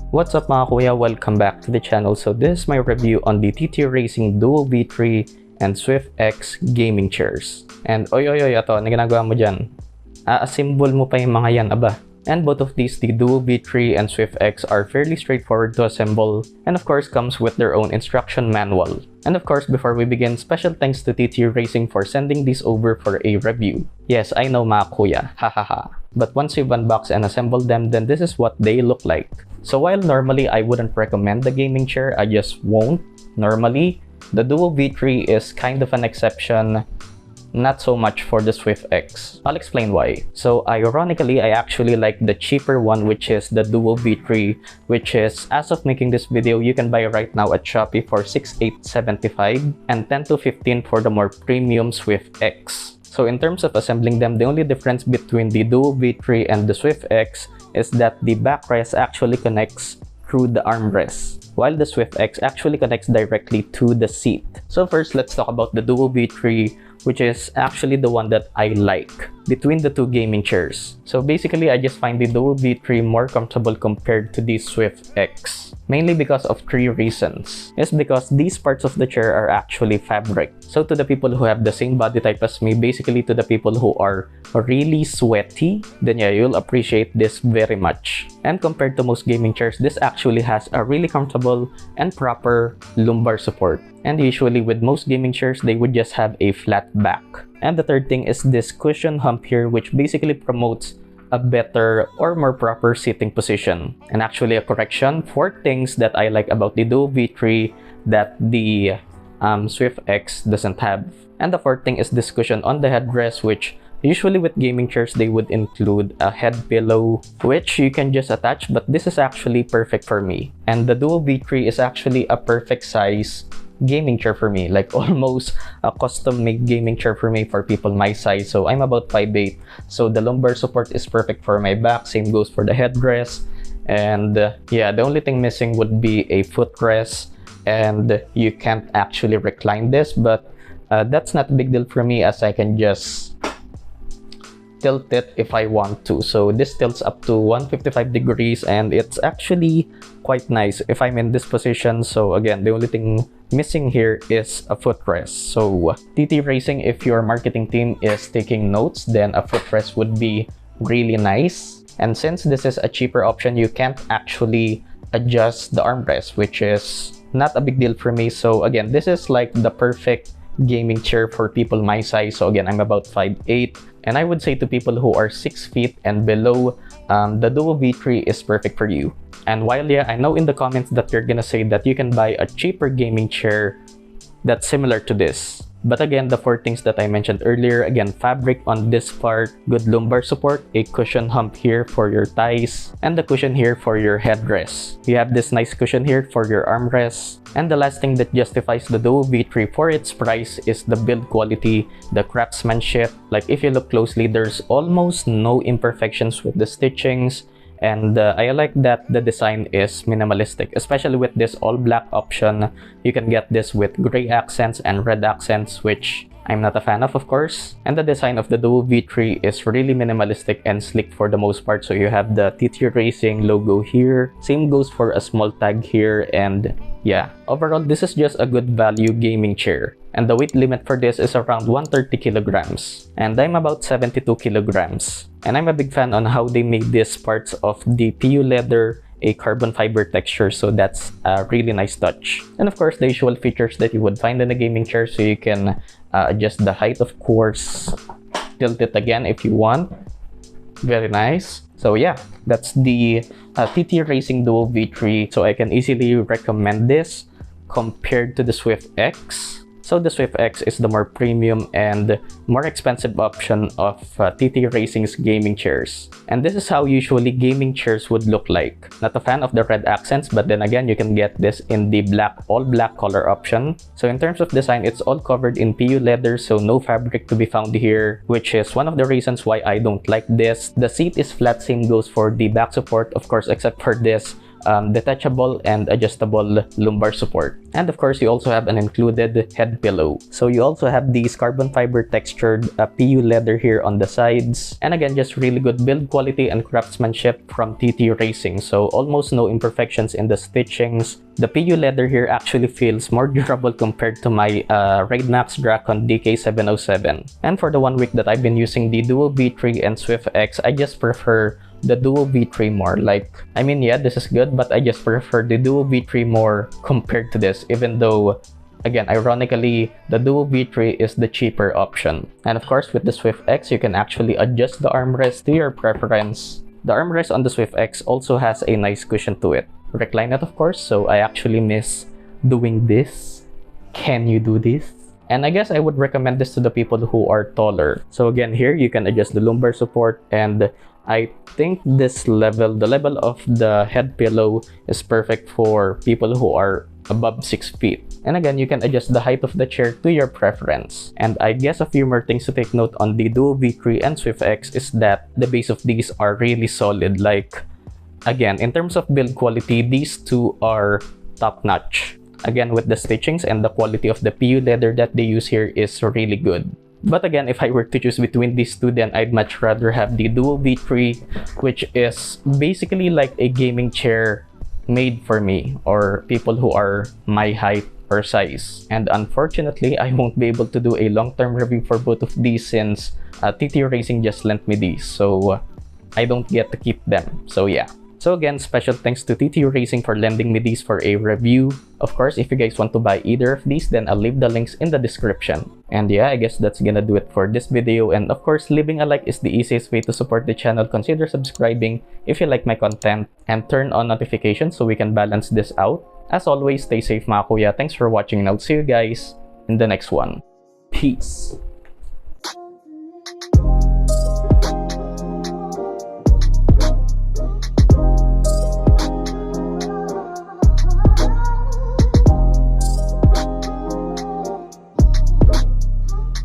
What's up mga kuya? Welcome back to the channel. So this is my review on the TTRacing Duo V3 and Swift X Gaming Chairs. And oy, ito, ano ginagawa mo dyan? A-assemble mo pa yung mga yan, aba. And both of these, the Duo V3 and Swift X, are fairly straightforward to assemble and of course comes with their own instruction manual. And of course, before we begin, special thanks to TTRacing for sending these over for a review. Yes, I know mga kuya, hahaha. But once you've unboxed and assembled them, then this is what they look like. So while normally I wouldn't recommend the gaming chair, I just won't. Normally, the Duo V3 is kind of an exception, not so much for the Swift X. I'll explain why. So ironically, I actually like the cheaper one, which is the Duo V3, which is, as of making this video, you can buy right now at Shopee for $6,875 and $10 to $15 for the more premium Swift X. So in terms of assembling them, the only difference between the Duo V3 and the Swift X is that the backrest actually connects through the armrest, while the Swift X actually connects directly to the seat. So first, let's talk about the Duo V3, which is actually the one that I like between the two gaming chairs. So basically, I just find the Duo V3 more comfortable compared to the Swift X, mainly because of three reasons. It's because these parts of the chair are actually fabric. So to the people who have the same body type as me, basically to the people who are really sweaty, then yeah, you'll appreciate this very much. And compared to most gaming chairs, this actually has a really comfortable and proper lumbar support. And usually with most gaming chairs, they would just have a flat back. And the third thing is this cushion hump here, which basically promotes a better or more proper sitting position. And actually a correction, 4 things that I like about the Duo V3 that the Swift X doesn't have. And the fourth thing is this cushion on the headrest, which usually with gaming chairs, they would include a head pillow, which you can just attach, but this is actually perfect for me. And the Duo V3 is actually a perfect size gaming chair for me, like almost a custom-made gaming chair for me for people my size. So I'm about 5'8", so the lumbar support is perfect for my back. Same goes for the headrest. And yeah, the only thing missing would be a footrest, and you can't actually recline this, but that's not a big deal for me as I can just tilt it if I want to. So this tilts up to 155 degrees and it's actually quite nice if I'm in this position. So again, the only thing missing here is a footrest. So TTRacing, if your marketing team is taking notes, then a footrest would be really nice. And since this is a cheaper option, you can't actually adjust the armrest, which is not a big deal for me. So again, this is like the perfect gaming chair for people my size. So again, I'm about 5'8", and I would say to people who are 6 feet and below, the Duo V3 is perfect for you. And while yeah, I know in the comments that you're gonna say that you can buy a cheaper gaming chair that's similar to this. But again, the 4 things that I mentioned earlier, again, fabric on this part, good lumbar support, a cushion hump here for your thighs, and the cushion here for your headrest. You have this nice cushion here for your armrest. And the last thing that justifies the Duo V3 for its price is the build quality, the craftsmanship. Like if you look closely, there's almost no imperfections with the stitchings. And I like that the design is minimalistic, especially with this all black option. You can get this with gray accents and red accents, which I'm not a fan of course. And the design of the Duo V3 is really minimalistic and sleek for the most part. So you have the TTRacing logo here. Same goes for a small tag here. And yeah, overall, this is just a good value gaming chair. And the weight limit for this is around 130 kilograms. And I'm about 72 kilograms. And I'm a big fan on how they made these parts of the PU leather a carbon fiber texture, so that's a really nice touch. And of course, the usual features that you would find in a gaming chair, so you can adjust the height, of course, tilt it again if you want. Very nice. So yeah, that's the TTRacing Duo V3. So I can easily recommend this compared to the Swift X. So the Swift X is the more premium and more expensive option of TTRacing's gaming chairs. And this is how usually gaming chairs would look like. Not a fan of the red accents, but then again, you can get this in the black, all black color option. So in terms of design, it's all covered in PU leather, so no fabric to be found here, which is one of the reasons why I don't like this. The seat is flat, same goes for the back support, of course, except for this detachable and adjustable lumbar support. And of course, you also have an included head pillow. So you also have these carbon fiber textured PU leather here on the sides. And again, just really good build quality and craftsmanship from TTRacing. So almost no imperfections in the stitchings. The PU leather here actually feels more durable compared to my Raidmax Dracon DK707. And for the 1 week that I've been using the Duo V3 and Swift X, I just prefer the Duo V3 more. Like, I mean, yeah, this is good, but I just prefer the Duo V3 more compared to this, even though, again, ironically, the Duo V3 is the cheaper option. And of course, with the Swift X, you can actually adjust the armrest to your preference. The armrest on the Swift X also has a nice cushion to it. Recline it, of course, so I actually miss doing this. Can you do this? And I guess I would recommend this to the people who are taller. So again, here you can adjust the lumbar support, and I think this level, the level of the head pillow, is perfect for people who are above 6 feet. And again, you can adjust the height of the chair to your preference. And I guess a few more things to take note on the Duo V3 and Swift X is that the base of these are really solid. Like, again, in terms of build quality, these two are top-notch. Again, with the stitchings and the quality of the PU leather that they use here is really good. But again, if I were to choose between these two, then I'd much rather have the Duo V3, which is basically like a gaming chair made for me or people who are my height or size. And unfortunately, I won't be able to do a long-term review for both of these since TTRacing just lent me these. So I don't get to keep them. So yeah. So again, special thanks to TTRacing for lending me these for a review. Of course, if you guys want to buy either of these, then I'll leave the links in the description. And yeah, I guess that's gonna do it for this video. And of course, leaving a like is the easiest way to support the channel. Consider subscribing if you like my content and turn on notifications so we can balance this out. As always, stay safe mga kuya. Thanks for watching and I'll see you guys in the next one. Peace!